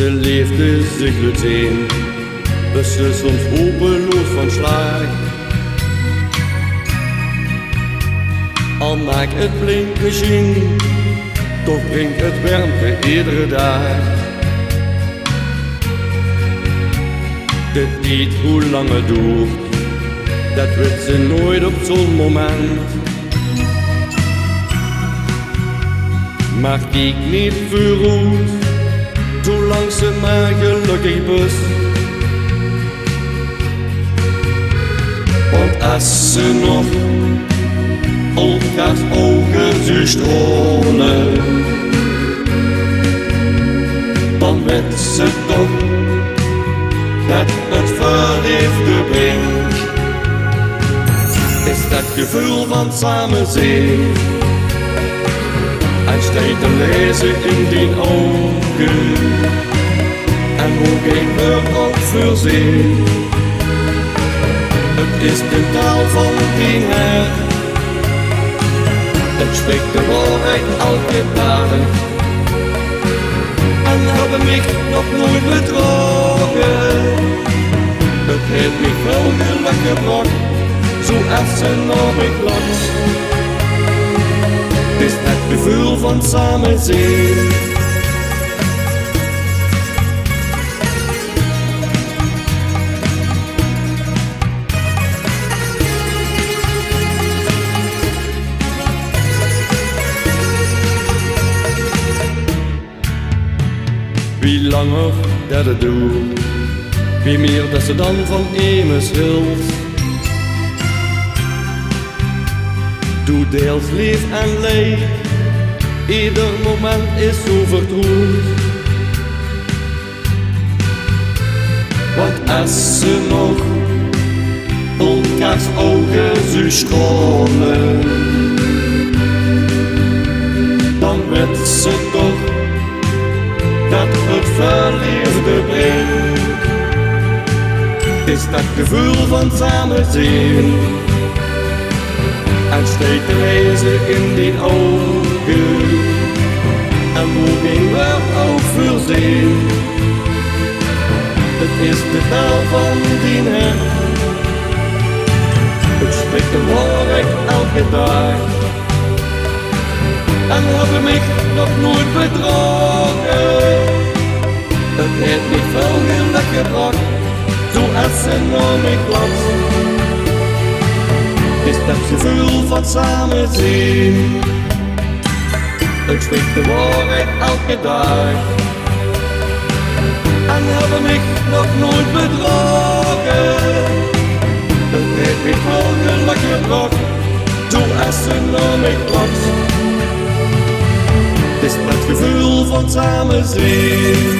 de liefde zich laat zien, is soms hopeloos van slag. Al maak het blink misschien, toch brengt het warmte iedere dag. Dit niet hoe lang het duurt, dat weet ze nooit op zo'n moment. Maar kijk niet vooruit, zolang ze maar gelukkig is. Want als ze nog elkaars ogen zo stralen, dan weet ze toch dat het verliefde brengt. Is dat gevoel van samen zijn, en steeds te lezen in die ogen, en hoe geen woord ook voorzien. Het is de taal van die hart, het spreekt de waarheid elke dag. En hebben mich nog nooit bedrogen, het heeft mich veel geluk gebracht, zoals ze naar mij lacht. Het is het gevoel van samen zijn. Wie langer dat het doet, wie meer dat ze dan van emes hield. Doe deels lief en leed, ieder moment is zo vertroerd. Want als ze nog elkaars ogen zo scholen, dan weet ze toch dat het verliefde brengt. Is dat gevoel van samen zijn, en steeds te lezen in die ogen, en hoe geen woord ook voorzien. Het is de taal van die hart, het spreekt de waarheid elke dag. En hebben mich nog nooit bedrogen, het heeft mich veel geluk gebracht, zoals ze naar mij lacht. Is dat gevoel van samen zijn, het spreekt de waarheid elke dag. En hebben mich nog nooit bedrogen, het heeft mich veel geluk gebracht, zoals ze naar mij lacht. Het is het gevoel van samen zijn.